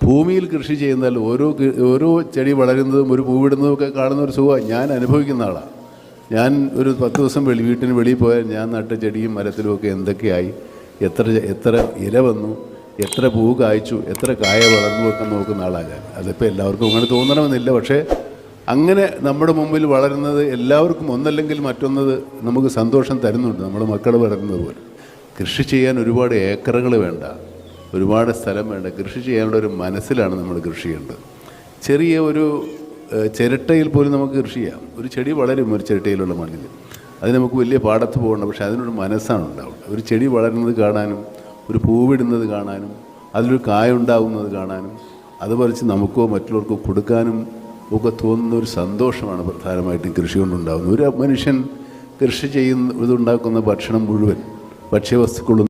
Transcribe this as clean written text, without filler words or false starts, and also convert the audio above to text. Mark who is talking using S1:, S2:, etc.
S1: ഭൂമിയിൽ കൃഷി ചെയ്യുന്നാൽ ഓരോ ചെടി വളരുന്നതും ഒരു പൂവിടുന്നതും ഒക്കെ കാണുന്ന ഒരു സുഖമാണ് ഞാൻ അനുഭവിക്കുന്ന ആളാണ്. ഞാൻ ഒരു 10 ദിവസം വീട്ടിന് വെളിയിൽ പോയാൽ ഞാൻ നട്ട ചെടിയും മരത്തിലും ഒക്കെ എന്തൊക്കെയായി, എത്ര ഇല വന്നു, എത്ര പൂ കായ്ച്ചു, എത്ര കായ വളർന്നു ഒക്കെ നോക്കുന്ന ആളാണ് ഞാൻ. അതിപ്പോൾ എല്ലാവർക്കും അങ്ങനെ തോന്നണമെന്നില്ല, പക്ഷേ അങ്ങനെ നമ്മുടെ മുമ്പിൽ വളരുന്നത് എല്ലാവർക്കും ഒന്നല്ലെങ്കിൽ മറ്റൊന്നത് നമുക്ക് സന്തോഷം തരുന്നുണ്ട്. നമ്മുടെ മക്കൾ വളരുന്നത് പോലെ. കൃഷി ചെയ്യാൻ ഒരുപാട് ഏക്കറുകൾ വേണ്ട, ഒരുപാട് സ്ഥലം വേണ്ട. കൃഷി ചെയ്യാനുള്ള ഒരു മനസ്സിലാണ് നമ്മൾ കൃഷി ചെയ്യേണ്ടത്. ചെറിയ ഒരു ചിരട്ടയിൽ പോലും നമുക്ക് കൃഷി ചെയ്യാം. ഒരു ചെടി വളരും ഒരു ചിരട്ടയിലുള്ള മണ്ണിൽ. അത് നമുക്ക് വലിയ പാടത്ത് പോകണം, പക്ഷേ അതിനൊരു മനസ്സാണ് ഉണ്ടാവുന്നത്. ഒരു ചെടി വളരുന്നത് കാണാനും, ഒരു പൂവിടുന്നത് കാണാനും, അതിലൊരു കായ ഉണ്ടാകുന്നത് കാണാനും, അത് പറിച്ച് നമുക്കോ മറ്റുള്ളവർക്കോ കൊടുക്കാനും ഒക്കെ തോന്നുന്ന ഒരു സന്തോഷമാണ് പ്രധാനമായിട്ടും കൃഷി കൊണ്ടുണ്ടാകുന്നത്. ഒരു മനുഷ്യൻ കൃഷി ഇതുണ്ടാക്കുന്ന ഭക്ഷണം മുഴുവൻ ഭക്ഷ്യവസ്തുക്കളും